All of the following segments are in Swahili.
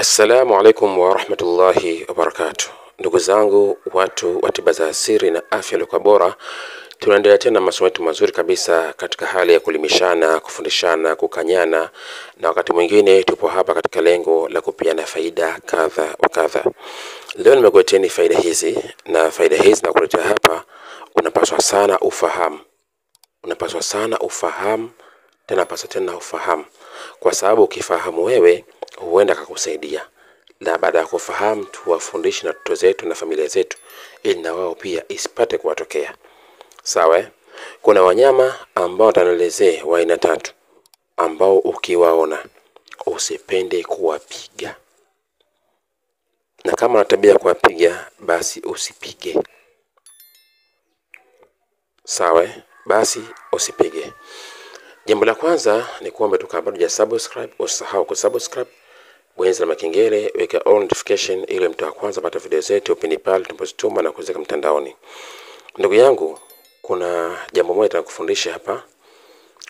Assalamu alaikum wa rahmatullahi wa barakatuh. Ndugu zangu, watu wa tiba za asili na afya iliyo bora, tunaendelea tena masomo yetu mazuri kabisa katika hali ya kulimishana, kufundishana, kukanyana, na wakati mwingine tupo hapa katika lengo la kupiana faida kadha wa kadha. Leo nimekuletea faida hizi, na faida hizi nakuletea hapa unapaswa sana ufahamu. Unapaswa sana ufahamu, tena ufahamu. Kwa sababu ukifahamu wewe huenda kukusaidia. Na baada ya kufahamu tuwafundishe na watoto zetu na familia zetu ili na wao pia isipate kuwatokea. Sawa? Kuna wanyama ambao tanaelezea wa aina 3 ambao ukiwaona usipende kuwapiga. Na kama una tabia kuwapiga basi usipige. Sawa? Basi usipige. Jambo la kwanza ni kuomba tu kabla hujasubscribe usisahau kusubscribe, bonyeza na kengele, weka all notification ili mtu wa kwanza pata video zetu pindi pale tunapozituma na kuziweka mtandaoni. Ndugu yangu, kuna jambo moja nitakufundisha hapa.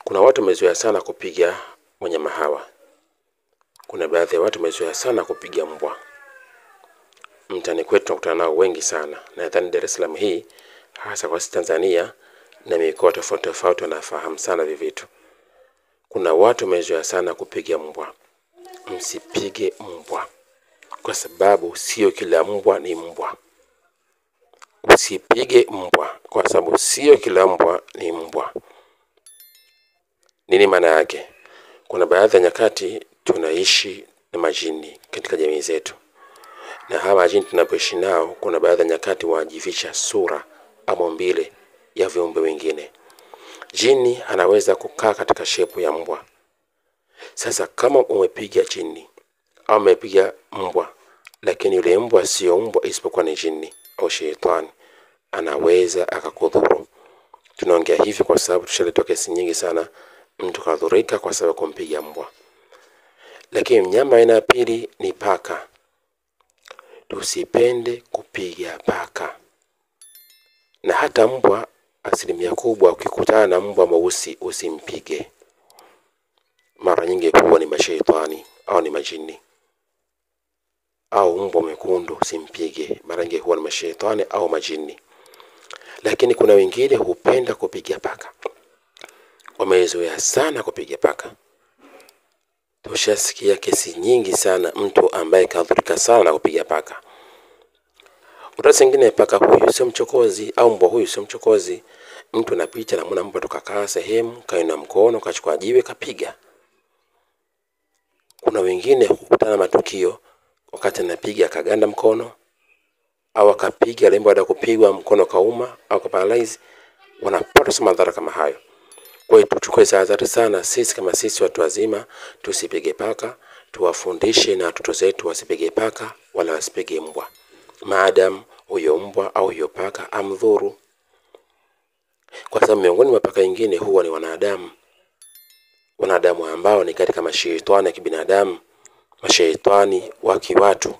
Kuna watu wamezoea sana kupiga wanyama hawa. Kuna baadhi ya watu wamezoea sana kupiga mbwa. Mtaani kwetu tunakutana nao wengi sana. Nadhani Dar es Salaam hii hasa kwa Tanzania na mikoa tofauti tofauti wanafahamu sana hivi vitu. Kuna watu wamezoea sana kupiga mbwa. Msipige mbwa, kwa sababu sio kila mbwa ni mbwa. Usipige mbwa, kwa sababu sio kila mbwa ni mbwa. Nini maana yake? Kuna baadhi ya nyakati tunaishi na majini katika jamii zetu. Na hawa majini tunapoishi nao, kuna baadhi ya nyakati wajificha sura ama umbile ya viumbe wengine. Jini anaweza kukaa katika shepu ya mbwa. Sasa kama umepiga jini au umepiga mbwa, lakini yule mbwa sio mbwa isipokuwa ni jini au shetani, anaweza akakudhuru. Tunaongea hivi kwa sababu tushalitoa kesi nyingi sana mtu kadhurika kwa sababu kumpiga mbwa. Lakini mnyama aina ya pili ni paka. Tusipende kupiga paka. Na hata mbwa, asilimia kubwa ukikutana na mbwa mweusi usimpige. Mara nyingi huwa ni mashaitani au ni majini. Au mbwa mwekundu usimpige, mara nyingi huwa ni mashaitani au majini. Lakini kuna wengine hupenda kupiga paka. Wamezoea sana kupiga paka. Tushasikia kesi nyingi sana mtu ambaye kadhurika sana kupiga paka. Utasi nyingine paka huyu sio mchokozi au mbwa huyu sio mchokozi. Mtu anapita na mbwa tukakaa sehemu, kaina mkono, kachukua jiwe kapiga. Kuna wengine hukutana matukio wakati anapiga akaganda mkono au akapiga lembo baada kupigwa mkono kauma au kaparalyze, wanapata madhara kama hayo. Kwa hiyo tuchukue tahadhari sana sisi kama sisi watu wazima, tusipige paka, tuwafundishe na watoto zetu wasipige paka wala wasipige mbwa. Maadamu huyo mbwa au huyo paka amdhuru. Kwa sababu miongoni mwa paka wengine huwa ni wanadamu. Wanadamu ambao ni katika mashaitani ya kibinadamu, mashaitani wa kiwatu.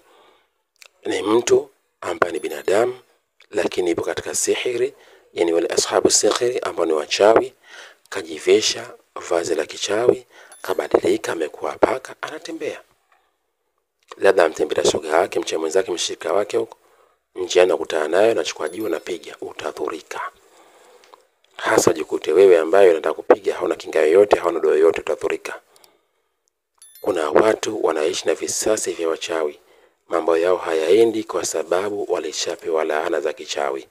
Ni mtu ambaye ni binadamu lakini ipo katika sihiri, yani wale ashabu sihiri ambao ni wachawi, kajivesha vazi la kichawi, kabadilika amekuwa paka anatembea. Labda amtembea shoga yake, mche mwenzake, mshirika wake huko, njiani akutana naye anachukua jiwe na piga, utadhurika. Hasa jikute wewe ambaye unataka kupiga hauna kinga yoyote, hauna doa yoyote, utadhurika. Kuna watu wanaishi na visasi vya wachawi. Mambo yao hayaendi kwa sababu walishapewa laana za kichawi.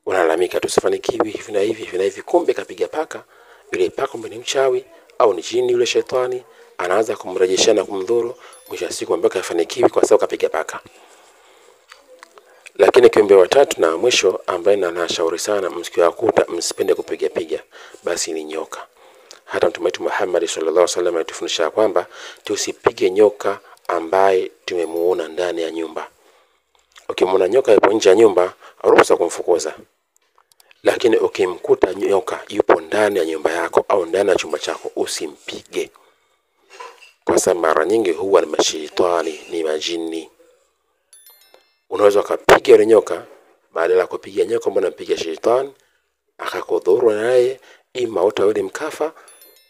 Wanalalamika tusifanikiwi hivi na hivi hivi na hivi, kumbe kapiga paka. Yule paka kumbe ni mchawi au ni jini yule shetani, anaanza kumrejesha na kumdhuru, mwisho siku mpaka afanikiwi kwa sababu kapiga paka. Lakini kiumbe wa tatu na mwisho ambaye nashauri sana msikiwakuta msipende kupiga piga, basi ni nyoka. Hata Mtume wetu Muhammad sallallahu alaihi wasallam alitufundisha kwamba tusipige nyoka ambaye tumemuona ndani ya nyumba. Ukimwona nyoka yupo nje ya nyumba, ruhusa kumfukuza. Lakini ukimkuta nyoka yupo ndani ya nyumba yako au ndani ya chumba chako, usimpige. Kwa sababu mara nyingi huwa ni mashaitani, ni majini. Unaweza kupiga yule nyoka, badala ya kupiga nyoka mbona mpiga shetani akakudhuru naye, ima wewe mkafa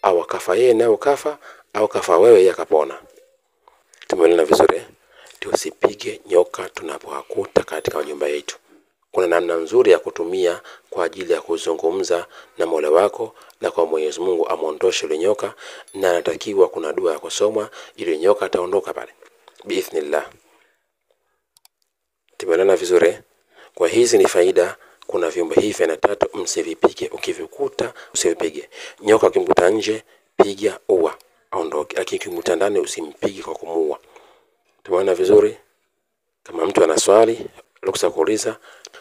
au akafa yeye naye ukafa au kafa wewe yakapona. Tumeelewana vizuri? tusipige nyoka tunapowakuta katika nyumba yetu. Kuna namna nzuri ya kutumia kwa ajili ya kuzungumza na Mola wako na kwa Mwenyezi Mungu amuondoshe ile nyoka, na anatakiwa kuna dua ya kusomwa ile nyoka ataondoka pale biidhnillah. Tumeelewana vizuri? Kwa hizi ni faida. Kuna viumbe hivi na tatu msivipige, ukivikuta usivipige. Nyoka ukimkuta nje piga ua aondoke, lakini ukimkuta ndani usimpige kwa kumuua. Tumeelewana vizuri? Kama mtu ana swali ruksa kuuliza,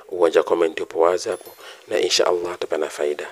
uwanja comment upo wazi hapo, na insha Allah tutapata faida.